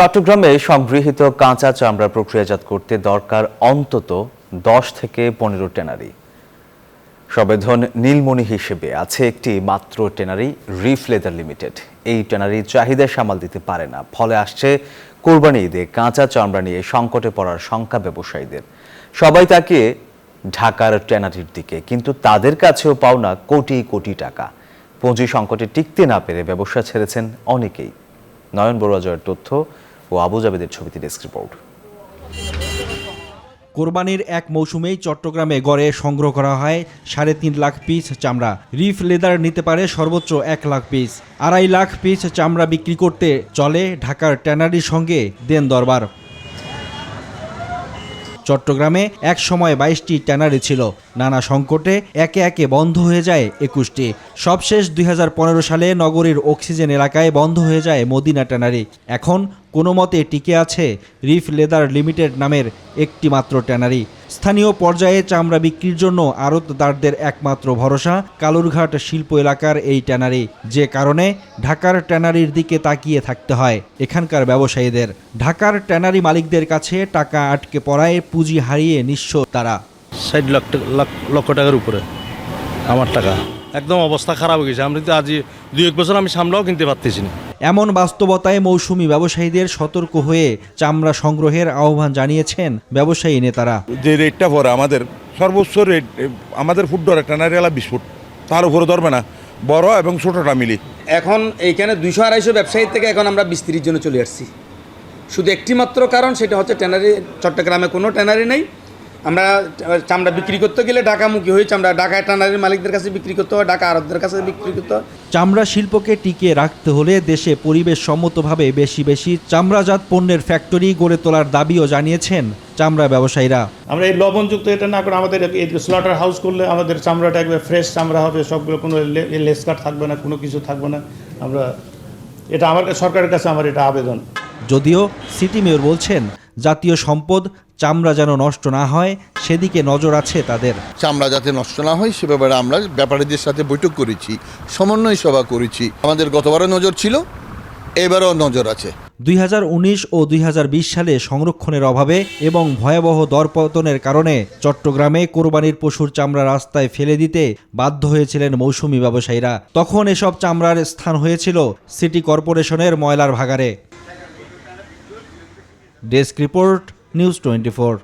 চট্টগ্রামে সংগৃহীত কাঁচা চামড়া প্রক্রিয়াজাত করতে দরকার অন্তত 10 থেকে 15 ট্যানারি। সবেধন নীলমণি হিসেবে আছে একটি মাত্র ট্যানারি, রিফ লেদার লিমিটেড। এই ট্যানারি চাহিদা সামাল দিতে পারে না, ফলে আসছে কোরবানি ঈদে কাঁচা চামড়া নিয়ে সংকটে পড়ার শঙ্কা ব্যবসায়ীদের। সবাই তাকিয়ে ঢাকার ট্যানারির দিকে, কিন্তু তাদের কাছেও পাওনা কোটি কোটি টাকা। পুঁজি সংকটে টিকতে না পেরে ব্যবসা ছেড়েছেন অনেকেই। নয়ন বড়ুয়া তথ্য ও আবু জাবেদের ছবিতে ডেস্ক রিপোর্ট। কোরবানির এক মৌসুমেই চট্টগ্রামে গড়ে সংগ্রহ করা হয় 3.5 লাখ পিস চামড়া। রিফ লেদার নিতে পারে সর্বোচ্চ 1 লাখ পিস। 2.5 লাখ পিস চামড়া বিক্রি করতে চলে ঢাকার ট্যানারির সঙ্গে দেন দরবার। চট্টগ্রামে এক সময় 22টি ট্যানারি ছিল, নানা সংকটে একে একে বন্ধ হয়ে যায় 21টি। সবশেষ 2015 সালে নগরীর অক্সিজেন এলাকায় বন্ধ হয়ে যায় মদিনা ট্যানারি। এখন কোনো মতে টিকে আছে রিফ লেদার লিমিটেড নামের একটি মাত্র ট্যানারি। স্থানীয় পর্যায়ে চামড়া বিক্রির জন্য আড়তদারদের একমাত্র ভরসা কালুরঘাট শিল্প এলাকার এই ট্যানারি, যে কারণে ঢাকার ট্যানারির দিকে তাকিয়ে থাকতে হয় এখানকার ব্যবসায়ীদের। ঢাকার ট্যানারি মালিকদের কাছে টাকা আটকে পড়ায় পুঁজি হারিয়ে নিঃস্ব তারা। 60 লক্ষ টাকার উপরে আমার টাকা। একদম অবস্থা খারাপ হয়ে গেছে। আমরা তো আজ 2-1 বছর আমি সামলাও কিনতে পারতেছি না। এমন বাস্তবতায় মৌসুমি ব্যবসায়ীদের সতর্ক হয়ে চামড়া সংগ্রহের আহ্বান জানিয়েছেন ব্যবসায়ী নেতারা। যে রেটটা পরে আমাদের সর্বোচ্চ রেট, আমাদের ফুট ধরে ট্যানারিওয়ালা 20 ফুট, তার উপরে ধরবে না, বড় এবং ছোটটা মিলি। এখন এইখানে 200-250 ব্যবসায়ীর থেকে এখন আমরা 20-30 জনে চলে আসছি। শুধু একটি মাত্র কারণ, সেটা হচ্ছে ট্যানারি। চট্টগ্রামে কোনো ট্যানারি নেই। আমরা চামড়া বিক্রি করতে গেলে ঢাকামুখী হয়ে ঢাকায় ট্যানারির মালিকদের কাছে বিক্রি করতে হয়, ঢাকা আড়তদের কাছে বিক্রি করতে হয়। চামড়া শিল্পকে টিকিয়ে রাখতে হলে দেশে পরিবেশ সম্মতভাবে বেশি বেশি চামড়াজাত পণ্যের ফ্যাক্টরি গড়ে তোলার দাবিও জানিয়েছেন চামড়া ব্যবসায়ীরা। আমরা এই লবণযুক্ত এটা না করে আমাদের এই স্লটার হাউস করলে আমাদের চামড়াটা একবার ফ্রেশ চামড়া হবে, সবগুলো কোনো লেস কাট থাকবে না, কোনো কিছু থাকবে না। আমরা এটা আমার সরকারের কাছে আমার এটা আবেদন। যদিও সিটি মেয়র বলছেন জাতীয় সম্পদ চামড়া যেন নষ্ট না হয় সেদিকে নজর আছে তাদের। চামড়া যাতে নষ্ট না হয় সে ব্যাপারে আমরা ব্যাপারীদের সাথে বৈঠক করেছি, সমন্বয় সভা করেছি। আমাদের গতবারও নজর ছিল, এবারও নজর আছে। 2019 ও 2020 সালে সংরক্ষণের অভাবে এবং ভয়াবহ দরপতনের কারণে চট্টগ্রামে কোরবানির পশুর চামড়া রাস্তায় ফেলে দিতে বাধ্য হয়েছিলেন মৌসুমি ব্যবসায়ীরা। তখন এসব চামড়ার স্থান হয়েছিল সিটি কর্পোরেশনের ময়লার ভাগাড়ে। Desk report, news 24।